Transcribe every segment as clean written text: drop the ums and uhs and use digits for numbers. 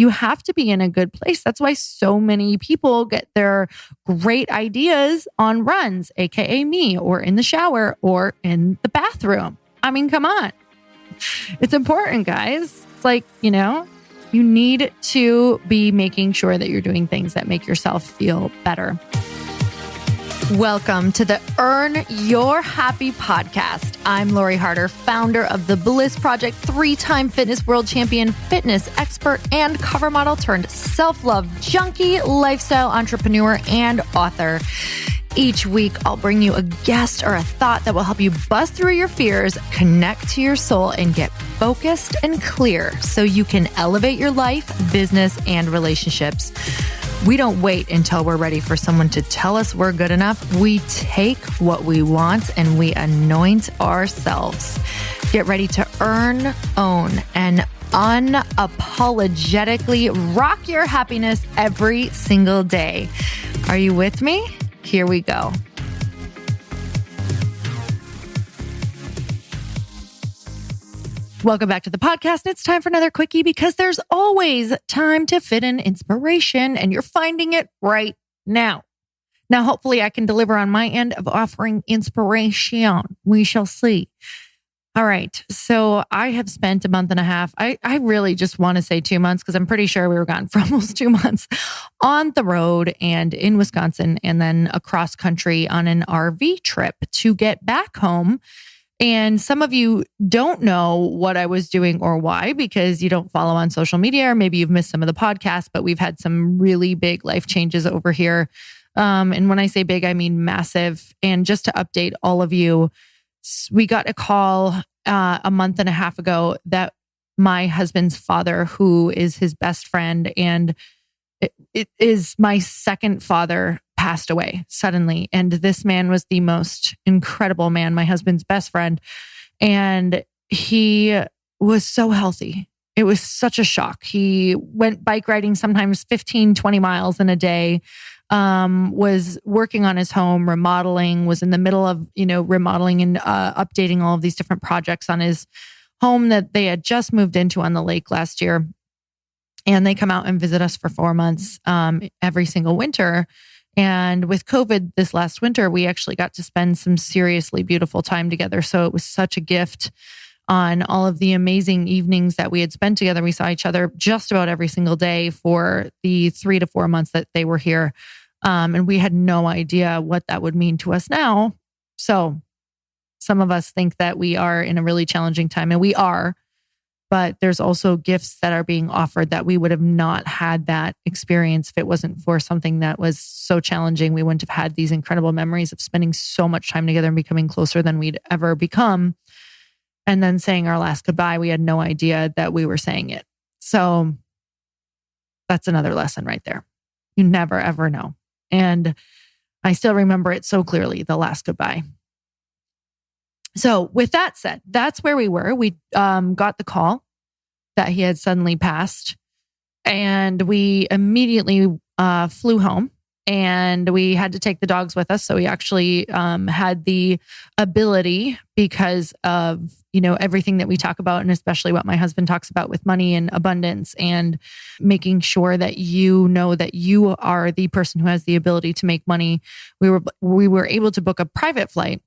You have to be in a good place. That's why so many people get their great ideas on runs, AKA me, or in the shower or in the bathroom. I mean, come on. It's important, guys. It's like, you need to be making sure that you're doing things that make yourself feel better. Welcome to the Earn Your Happy podcast. I'm Lori Harder, founder of The Bliss Project, 3-time fitness world champion, fitness expert, and cover model turned self-love junkie, lifestyle entrepreneur, and author. Each week, I'll bring you a guest or a thought that will help you bust through your fears, connect to your soul, and get focused and clear so you can elevate your life, business, and relationships. We don't wait until we're ready for someone to tell us we're good enough. We take what we want and we anoint ourselves. Get ready to earn, own, and unapologetically rock your happiness every single day. Are you with me? Here we go. Welcome back to the podcast. It's time for another quickie because there's always time to fit in inspiration and you're finding it right now. Now, hopefully I can deliver on my end of offering inspiration. We shall see. All right. So I have spent a month and a half. I really just want to say 2 months because I'm pretty sure we were gone for almost 2 months on the road and in Wisconsin and then across country on an RV trip to get back home. And some of you don't know what I was doing or why because you don't follow on social media or maybe you've missed some of the podcasts, but we've had some really big life changes over here. And when I say big, I mean massive. And just to update all of you, we got a call a month and a half ago that my husband's father, who is his best friend and it is my second father, passed away suddenly. And this man was the most incredible man, my husband's best friend. And he was so healthy. It was such a shock. He went bike riding sometimes 15, 20 miles in a day, was working on his home, remodeling, was in the middle of, remodeling and updating all of these different projects on his home that they had just moved into on the lake last year. And they come out and visit us for 4 months every single winter. And with COVID this last winter, we actually got to spend some seriously beautiful time together. So it was such a gift on all of the amazing evenings that we had spent together. We saw each other just about every single day for the 3 to 4 months that they were here. And we had no idea what that would mean to us now. So some of us think that we are in a really challenging time, and we are. But there's also gifts that are being offered that we would have not had that experience if it wasn't for something that was so challenging. We wouldn't have had these incredible memories of spending so much time together and becoming closer than we'd ever become. And then saying our last goodbye, we had no idea that we were saying it. So that's another lesson right there. You never, ever know. And I still remember it so clearly, the last goodbye. So with that said, that's where we were. We got the call that he had suddenly passed and we immediately flew home and we had to take the dogs with us. So we actually had the ability because of, everything that we talk about and especially what my husband talks about with money and abundance and making sure that you know that you are the person who has the ability to make money. We were able to book a private flight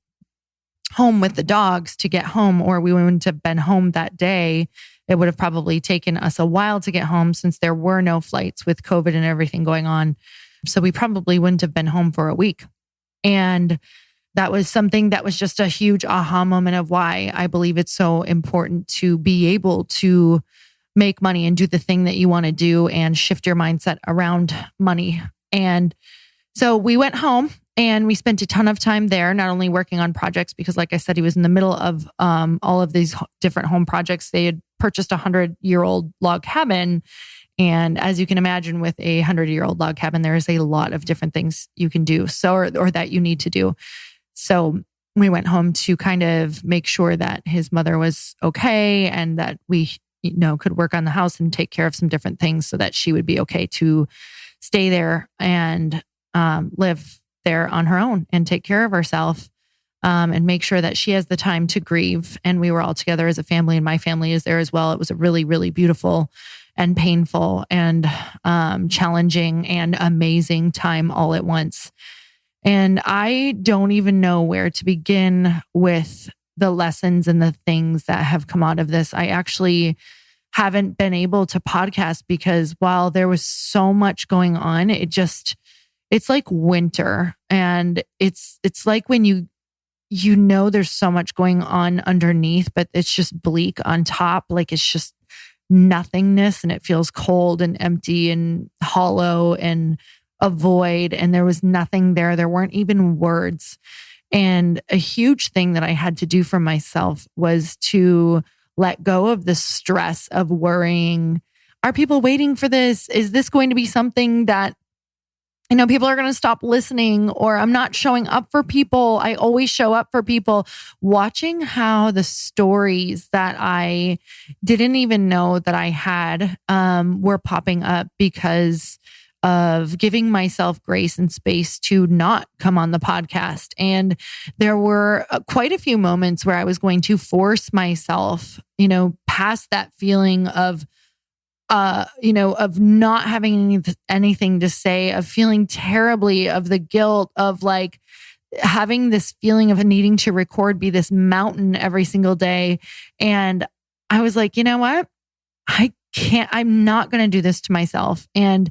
home with the dogs to get home, or we wouldn't have been home that day. It would have probably taken us a while to get home since there were no flights with COVID and everything going on. So we probably wouldn't have been home for a week. And that was something that was just a huge aha moment of why I believe it's so important to be able to make money and do the thing that you want to do and shift your mindset around money. And so we went home. And we spent a ton of time there, not only working on projects, because like I said, he was in the middle of all of these different home projects. They had purchased a 100-year-old log cabin. And as you can imagine, with a 100-year-old log cabin, there is a lot of different things you can do or that you need to do. So we went home to kind of make sure that his mother was okay and that we could work on the house and take care of some different things so that she would be okay to stay there and live there on her own and take care of herself and make sure that she has the time to grieve. And we were all together as a family and my family is there as well. It was a really, really beautiful and painful and challenging and amazing time all at once. And I don't even know where to begin with the lessons and the things that have come out of this. I actually haven't been able to podcast because while there was so much going on, it's like winter, and it's like when you know there's so much going on underneath, but it's just bleak on top. Like it's just nothingness, and it feels cold and empty and hollow and a void. And there was nothing there. There weren't even words. And a huge thing that I had to do for myself was to let go of the stress of worrying. Are people waiting for this? Is this going to be something that, people are going to stop listening, or I'm not showing up for people? I always show up for people. Watching how the stories that I didn't even know that I had were popping up because of giving myself grace and space to not come on the podcast. And there were quite a few moments where I was going to force myself, past that feeling of not having anything to say, of feeling terribly, of the guilt, of like having this feeling of needing to record be this mountain every single day. And I was like, you know what? I'm not going to do this to myself. And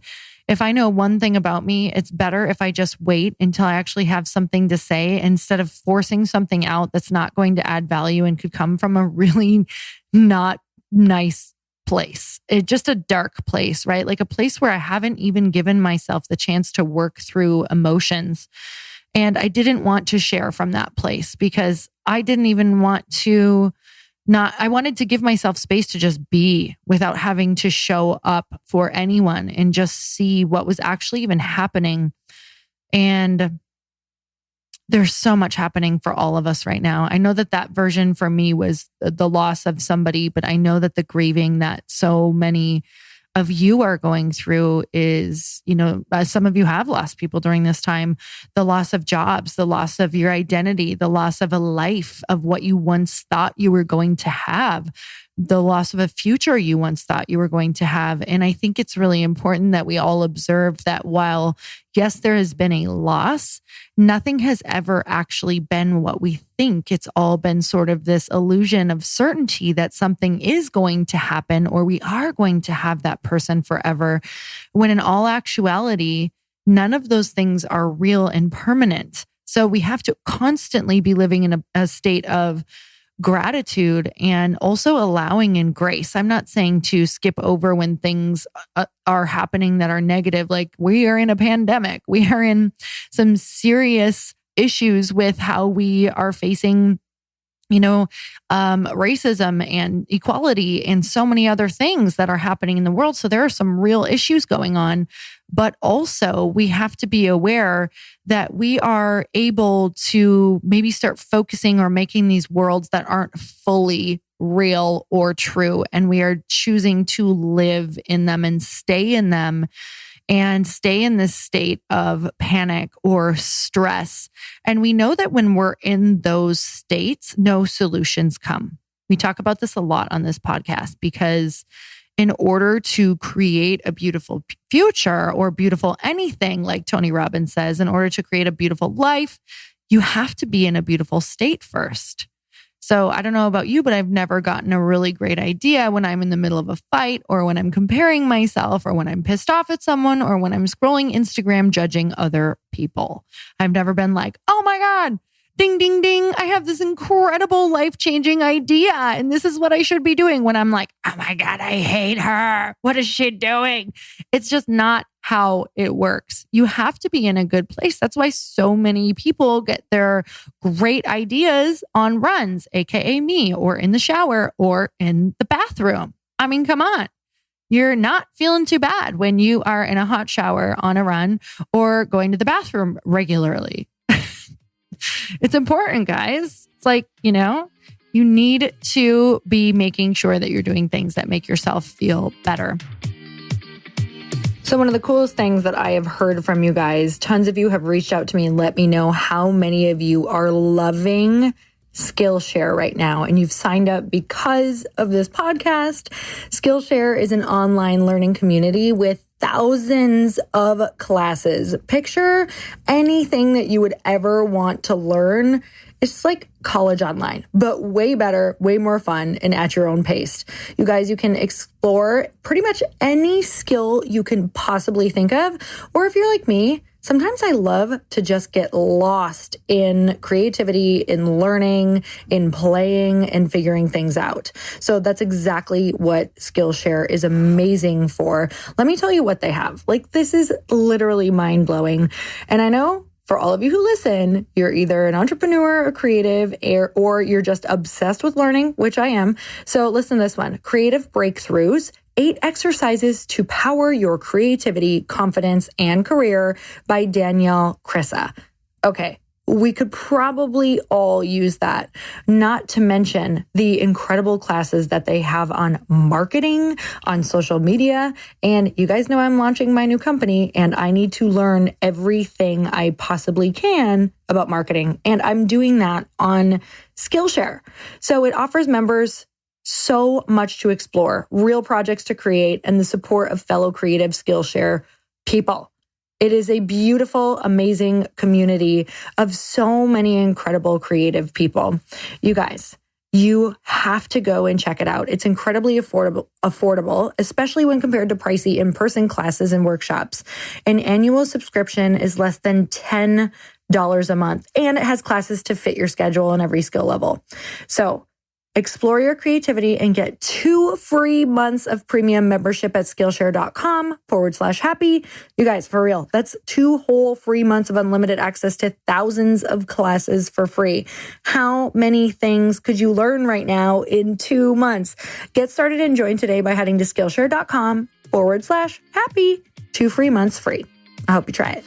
if I know one thing about me, it's better if I just wait until I actually have something to say instead of forcing something out that's not going to add value and could come from a really not nice place. It's just a dark place, right? Like a place where I haven't even given myself the chance to work through emotions. And I didn't want to share from that place because I didn't even want to I wanted to give myself space to just be without having to show up for anyone and just see what was actually even happening. And there's so much happening for all of us right now. I know that version for me was the loss of somebody, but I know that the grieving that so many of you are going through is, some of you have lost people during this time, the loss of jobs, the loss of your identity, the loss of a life of what you once thought you were going to have, the loss of a future you once thought you were going to have. And I think it's really important that we all observe that while, yes, there has been a loss, nothing has ever actually been what we think. It's all been sort of this illusion of certainty that something is going to happen or we are going to have that person forever, when in all actuality, none of those things are real and permanent. So we have to constantly be living in a state of gratitude and also allowing in grace. I'm not saying to skip over when things are happening that are negative. Like we are in a pandemic. We are in some serious issues with how we are facing, racism and equality and so many other things that are happening in the world. So there are some real issues going on, but also we have to be aware that we are able to maybe start focusing or making these worlds that aren't fully real or true. And we are choosing to live in them and stay in them and stay in this state of panic or stress. And we know that when we're in those states, no solutions come. We talk about this a lot on this podcast because in order to create a beautiful future or beautiful anything, like Tony Robbins says, in order to create a beautiful life, you have to be in a beautiful state first. So I don't know about you, but I've never gotten a really great idea when I'm in the middle of a fight or when I'm comparing myself or when I'm pissed off at someone or when I'm scrolling Instagram judging other people. I've never been like, oh my God, ding, ding, ding. I have this incredible life-changing idea and this is what I should be doing, when I'm like, oh my God, I hate her. What is she doing? It's just not how it works. You have to be in a good place. That's why so many people get their great ideas on runs, AKA me, or in the shower or in the bathroom. I mean, come on. You're not feeling too bad when you are in a hot shower on a run or going to the bathroom regularly. It's important, guys. It's like, you need to be making sure that you're doing things that make yourself feel better. So one of the coolest things that I have heard from you guys, tons of you have reached out to me and let me know how many of you are loving Skillshare right now and you've signed up because of this podcast, Skillshare is an online learning community with thousands of classes. Picture anything that you would ever want to learn. It's like college online, but way better, way more fun, and at your own pace. You guys, you can explore pretty much any skill you can possibly think of. Or if you're like me, sometimes I love to just get lost in creativity, in learning, in playing, and figuring things out. So that's exactly what Skillshare is amazing for. Let me tell you what they have. Like, this is literally mind-blowing. And I know for all of you who listen, you're either an entrepreneur, a creative, or you're just obsessed with learning, which I am. So listen to this one. Creative Breakthroughs, 8 exercises to power your creativity, confidence, and career by Danielle Crissa. Okay, we could probably all use that, not to mention the incredible classes that they have on marketing, on social media. And you guys know I'm launching my new company and I need to learn everything I possibly can about marketing. And I'm doing that on Skillshare. So it offers members so much to explore, real projects to create, and the support of fellow creative Skillshare people. It is a beautiful, amazing community of so many incredible creative people. You guys, you have to go and check it out. It's incredibly affordable, especially when compared to pricey in-person classes and workshops. An annual subscription is less than $10 a month, and it has classes to fit your schedule on every skill level. So explore your creativity and get 2 free months of premium membership at Skillshare.com/happy. You guys, for real, that's 2 whole free months of unlimited access to thousands of classes for free. How many things could you learn right now in 2 months? Get started and join today by heading to Skillshare.com/happy. 2 free months free. I hope you try it.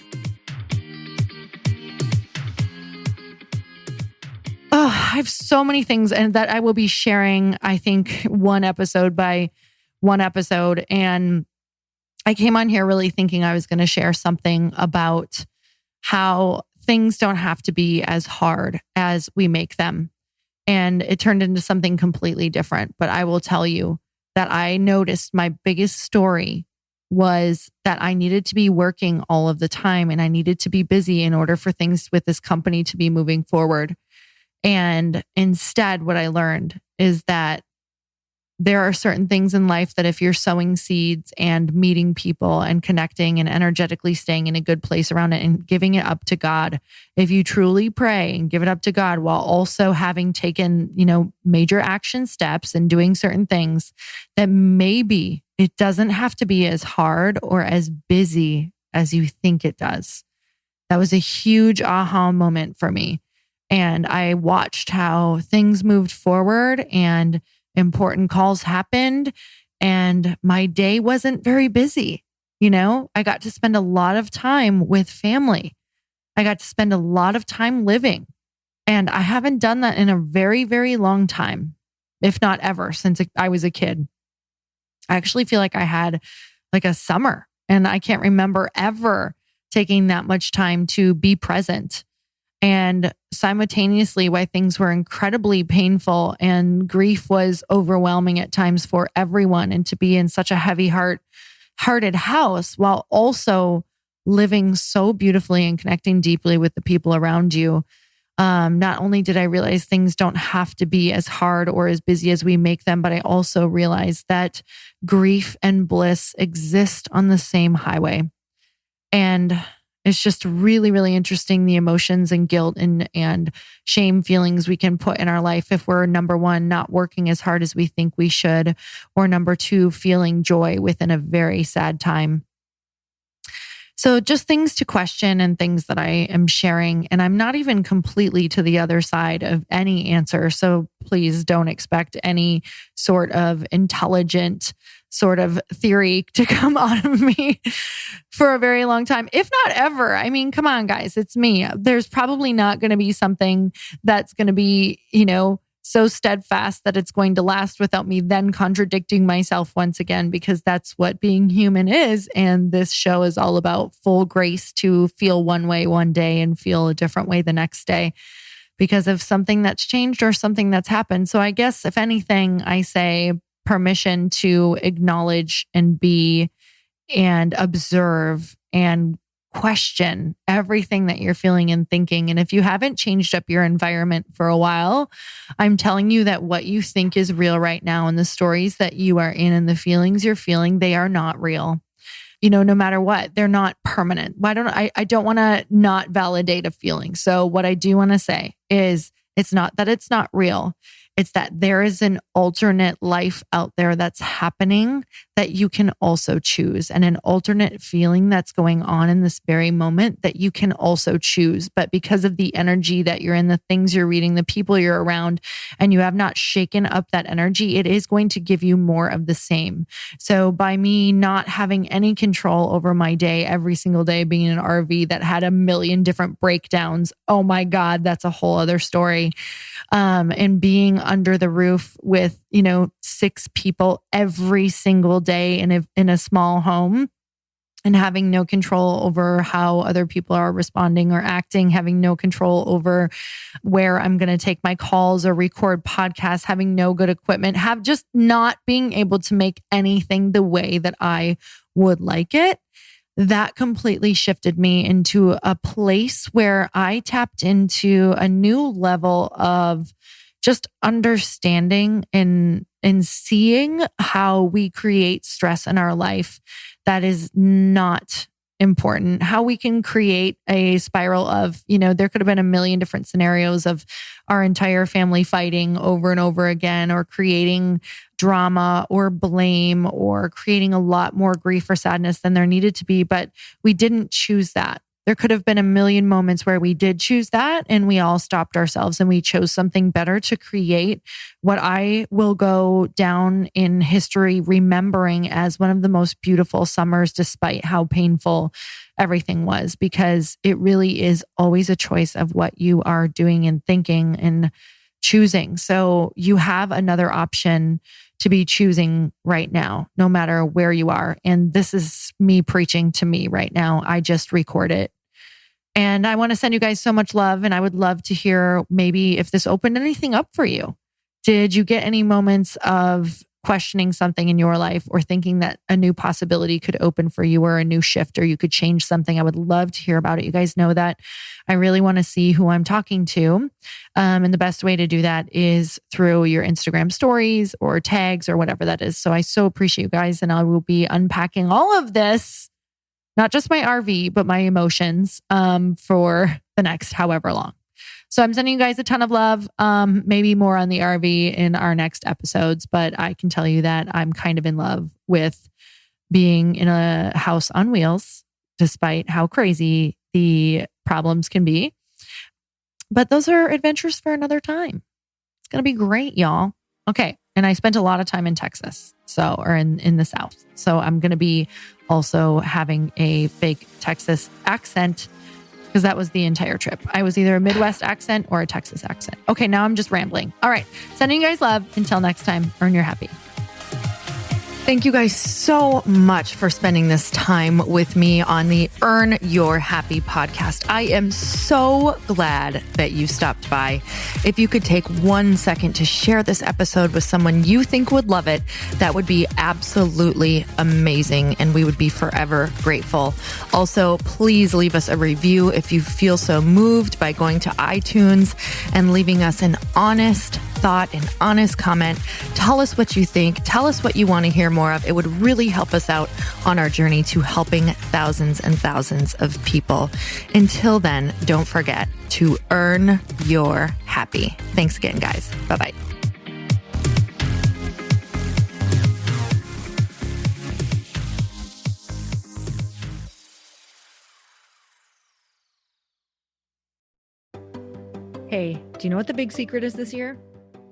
Oh, I have so many things and that I will be sharing, I think, one episode by one episode. And I came on here really thinking I was going to share something about how things don't have to be as hard as we make them. And it turned into something completely different. But I will tell you that I noticed my biggest story was that I needed to be working all of the time and I needed to be busy in order for things with this company to be moving forward. And instead, what I learned is that there are certain things in life that if you're sowing seeds and meeting people and connecting and energetically staying in a good place around it and giving it up to God, if you truly pray and give it up to God while also having taken, major action steps and doing certain things, that maybe it doesn't have to be as hard or as busy as you think it does. That was a huge aha moment for me. And I watched how things moved forward and important calls happened. And my day wasn't very busy. I got to spend a lot of time with family. I got to spend a lot of time living. And I haven't done that in a very, very long time, if not ever, since I was a kid. I actually feel like I had like a summer and I can't remember ever taking that much time to be present. And simultaneously, why things were incredibly painful and grief was overwhelming at times for everyone, and to be in such a hearted house while also living so beautifully and connecting deeply with the people around you. Not only did I realize things don't have to be as hard or as busy as we make them, but I also realized that grief and bliss exist on the same highway. And it's just really, really interesting, the emotions and guilt and shame feelings we can put in our life if we're, number one, not working as hard as we think we should, or number two, feeling joy within a very sad time. So just things to question and things that I am sharing. And I'm not even completely to the other side of any answer. So please don't expect any sort of intelligent sort of theory to come out of me for a very long time, if not ever. I mean, come on, guys, it's me. There's probably not going to be something that's going to be, so steadfast that it's going to last without me then contradicting myself once again, because that's what being human is. And this show is all about full grace to feel one way one day and feel a different way the next day. because of something that's changed or something that's happened. So I guess if anything, I say permission to acknowledge and be and observe and question everything that you're feeling and thinking. And if you haven't changed up your environment for a while, I'm telling you that what you think is real right now and the stories that you are in and the feelings you're feeling, they are not real. No matter what, they're not permanent. I don't want to not validate a feeling. So what I do want to say is it's not that it's not real. It's that there is an alternate life out there that's happening that you can also choose, and an alternate feeling that's going on in this very moment that you can also choose. But because of the energy that you're in, the things you're reading, the people you're around, and you have not shaken up that energy, it is going to give you more of the same. So by me not having any control over my day every single day, being in an RV that had a million different breakdowns, oh my God, that's a whole other story. And being under the roof with, 6 people every single day in a small home, and having no control over how other people are responding or acting, having no control over where I'm going to take my calls or record podcasts, having no good equipment, have just not being able to make anything the way that I would like it. That completely shifted me into a place where I tapped into a new level of just understanding and seeing how we create stress in our life that is not important, how we can create a spiral of, there could have been a million different scenarios of our entire family fighting over and over again, or creating drama or blame, or creating a lot more grief or sadness than there needed to be. But we didn't choose that. There could have been a million moments where we did choose that, and we all stopped ourselves and we chose something better to create what I will go down in history remembering as one of the most beautiful summers, despite how painful everything was, because it really is always a choice of what you are doing and thinking and choosing. So you have another option to be choosing right now, no matter where you are. And this is me preaching to me right now. I just record it. And I want to send you guys so much love. And I would love to hear maybe if this opened anything up for you. Did you get any moments of questioning something in your life, or thinking that a new possibility could open for you, or a new shift, or you could change something? I would love to hear about it. You guys know that I really want to see who I'm talking to. And the best way to do that is through your Instagram stories or tags or whatever that is. So I so appreciate you guys. And I will be unpacking all of this, not just my RV, but my emotions for the next however long. So I'm sending you guys a ton of love, maybe more on the RV in our next episodes, but I can tell you that I'm kind of in love with being in a house on wheels, despite how crazy the problems can be. But those are adventures for another time. It's going to be great, y'all. Okay. And I spent a lot of time in Texas, or in the South. So I'm going to be also having a fake Texas accent, because that was the entire trip. I was either a Midwest accent or a Texas accent. Okay, now I'm just rambling. All right, sending you guys love. Until next time, earn your happy. Thank you guys so much for spending this time with me on the Earn Your Happy podcast. I am so glad that you stopped by. If you could take 1 second to share this episode with someone you think would love it, that would be absolutely amazing, and we would be forever grateful. Also, please leave us a review if you feel so moved by going to iTunes and leaving us an honest thought, an honest comment. Tell us what you think. Tell us what you want to hear more of. It would really help us out on our journey to helping thousands and thousands of people. Until then, don't forget to earn your happy. Thanks again, guys. Bye-bye. Hey, do you know what the big secret is this year?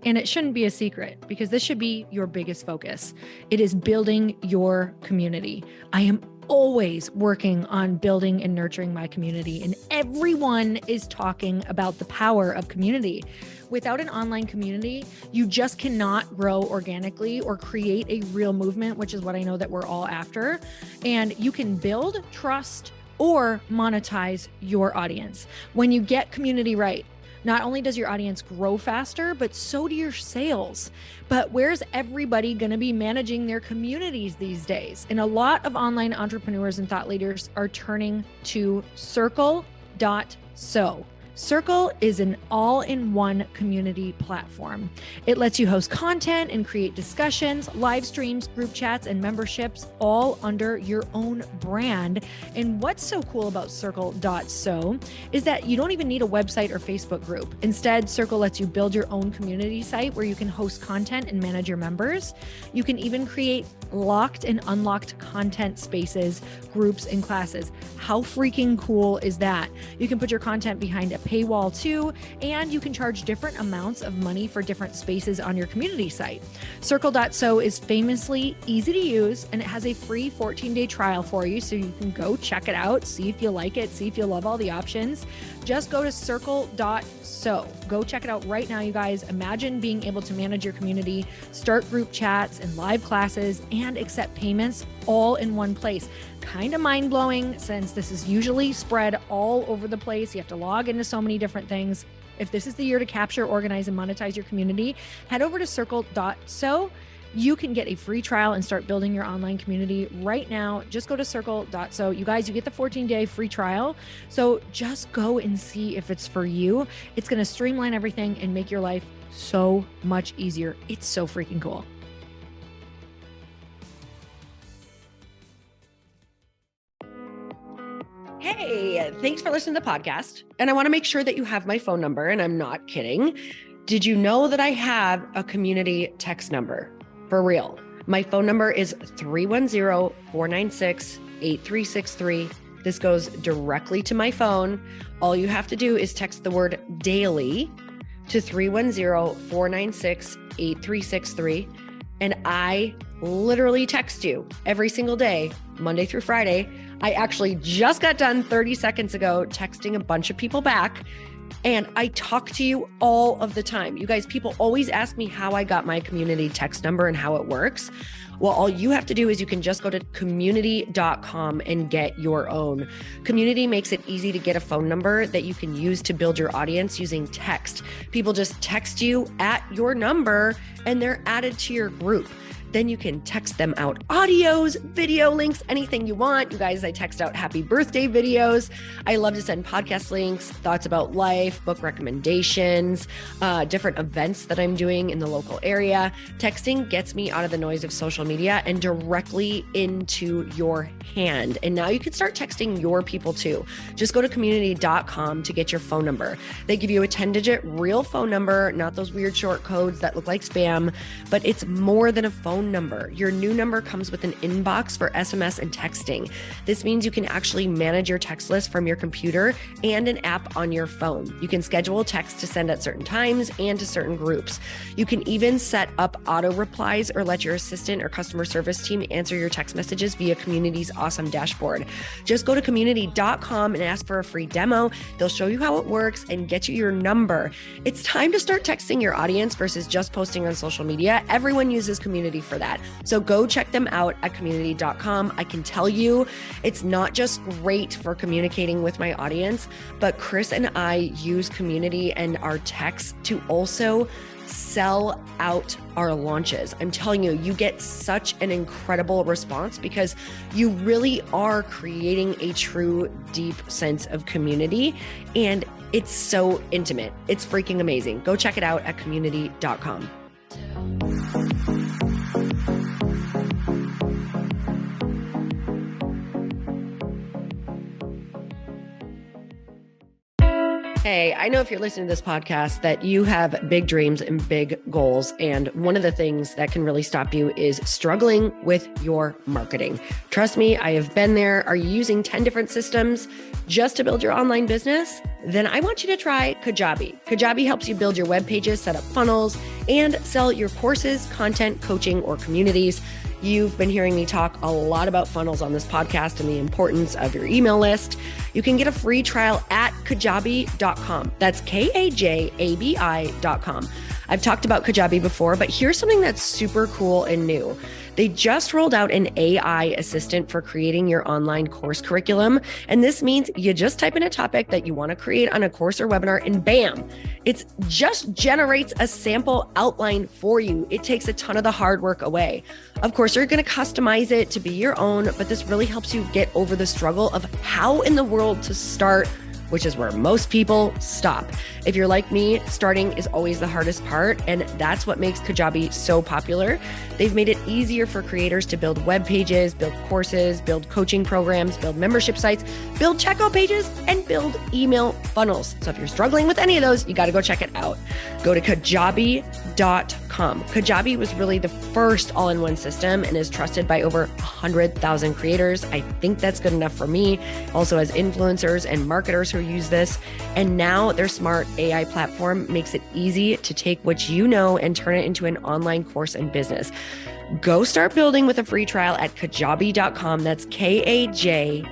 And it shouldn't be a secret, because this should be your biggest focus. It is building your community. I am always working on building and nurturing my community, and everyone is talking about the power of community. Without an online community, you just cannot grow organically or create a real movement, which is what I know that we're all after. And you can build trust or monetize your audience. When you get community right, Not only does your audience grow faster, but so do your sales. But where's everybody going to be managing their communities these days? And a lot of online entrepreneurs and thought leaders are turning to Circle.so. Circle is an all-in-one community platform. It lets you host content and create discussions, live streams, group chats, and memberships all under your own brand. And what's so cool about Circle.so is that you don't even need a website or Facebook group. Instead, Circle lets you build your own community site where you can host content and manage your members. You can even create locked and unlocked content spaces, groups, and classes. How freaking cool is that? You can put your content behind a paywall too, and you can charge different amounts of money for different spaces on your community site. Circle.so is famously easy to use, and it has a free 14-day trial for you, so you can go check it out, see if you like it, see if you love all the options. Just go to Circle.so. Go check it out right now, you guys. Imagine being able to manage your community, start group chats and live classes, and accept payments all in one place. Kind of mind-blowing, since this is usually spread all over the place. You have to log into so many different things. If this is the year to capture, organize, and monetize your community, head over to Circle.so. You can get a free trial and start building your online community right now. Just go to Circle.so. You guys, you get the 14-day free trial. So just go and see if it's for you. It's going to streamline everything and make your life so much easier. It's so freaking cool. Hey, thanks for listening to the podcast. And I want to make sure that you have my phone number, and I'm not kidding. Did you know that I have a community text number? For real. My phone number is 310-496-8363. This goes directly to my phone. All you have to do is text the word daily to 310-496-8363. And I literally text you every single day, Monday through Friday. I actually just got done 30 seconds ago texting a bunch of people back, and I talk to you all of the time. You guys, people always ask me how I got my community text number and how it works. Well, all you have to do is you can just go to community.com and get your own. Community makes it easy to get a phone number that you can use to build your audience using text. People just text you at your number and they're added to your group. Then you can text them out audios, video links, anything you want. You guys, I text out happy birthday videos. I love to send podcast links, thoughts about life, book recommendations, different events that I'm doing in the local area. Texting gets me out of the noise of social media and directly into your hand. And now you can start texting your people too. Just go to community.com to get your phone number. They give you a 10-digit real phone number, not those weird short codes that look like spam, but it's more than a phone number. Your new number comes with an inbox for SMS and texting. This means you can actually manage your text list from your computer and an app on your phone. You can schedule text to send at certain times and to certain groups. You can even set up auto replies or let your assistant or customer service team answer your text messages via Community's awesome dashboard. Just go to community.com and ask for a free demo. They'll show you how it works and get you your number. It's time to start texting your audience versus just posting on social media. Everyone uses Community for that. So go check them out at community.com. I can tell you it's not just great for communicating with my audience, but Chris and I use Community and our texts to also sell out our launches. I'm telling you, you get such an incredible response because you really are creating a true, deep sense of community. And it's so intimate. It's freaking amazing. Go check it out at community.com. Hey, I know if you're listening to this podcast that you have big dreams and big goals. And one of the things that can really stop you is struggling with your marketing. Trust me, I have been there. Are you using 10 different systems just to build your online business? Then I want you to try Kajabi. Kajabi helps you build your web pages, set up funnels, and sell your courses, content, coaching, or communities. You've been hearing me talk a lot about funnels on this podcast and the importance of your email list. You can get a free trial at kajabi.com. That's Kajabi.com. I've talked about Kajabi before, but here's something that's super cool and new. They just rolled out an AI assistant for creating your online course curriculum. And this means you just type in a topic that you want to create on a course or webinar, and bam, it just generates a sample outline for you. It takes a ton of the hard work away. Of course, you're going to customize it to be your own, but this really helps you get over the struggle of how in the world to start, which is where most people stop. If you're like me, starting is always the hardest part, and that's what makes Kajabi so popular. They've made it easier for creators to build web pages, build courses, build coaching programs, build membership sites, build checkout pages, and build email funnels. So if you're struggling with any of those, you got to go check it out. Go to kajabi.com. Kajabi was really the first all-in-one system and is trusted by over 100,000 creators. I think that's good enough for me. Also, as influencers and marketers who use this. And now their smart AI platform makes it easy to take what you know and turn it into an online course and business. Go start building with a free trial at kajabi.com. That's KAJABI.com.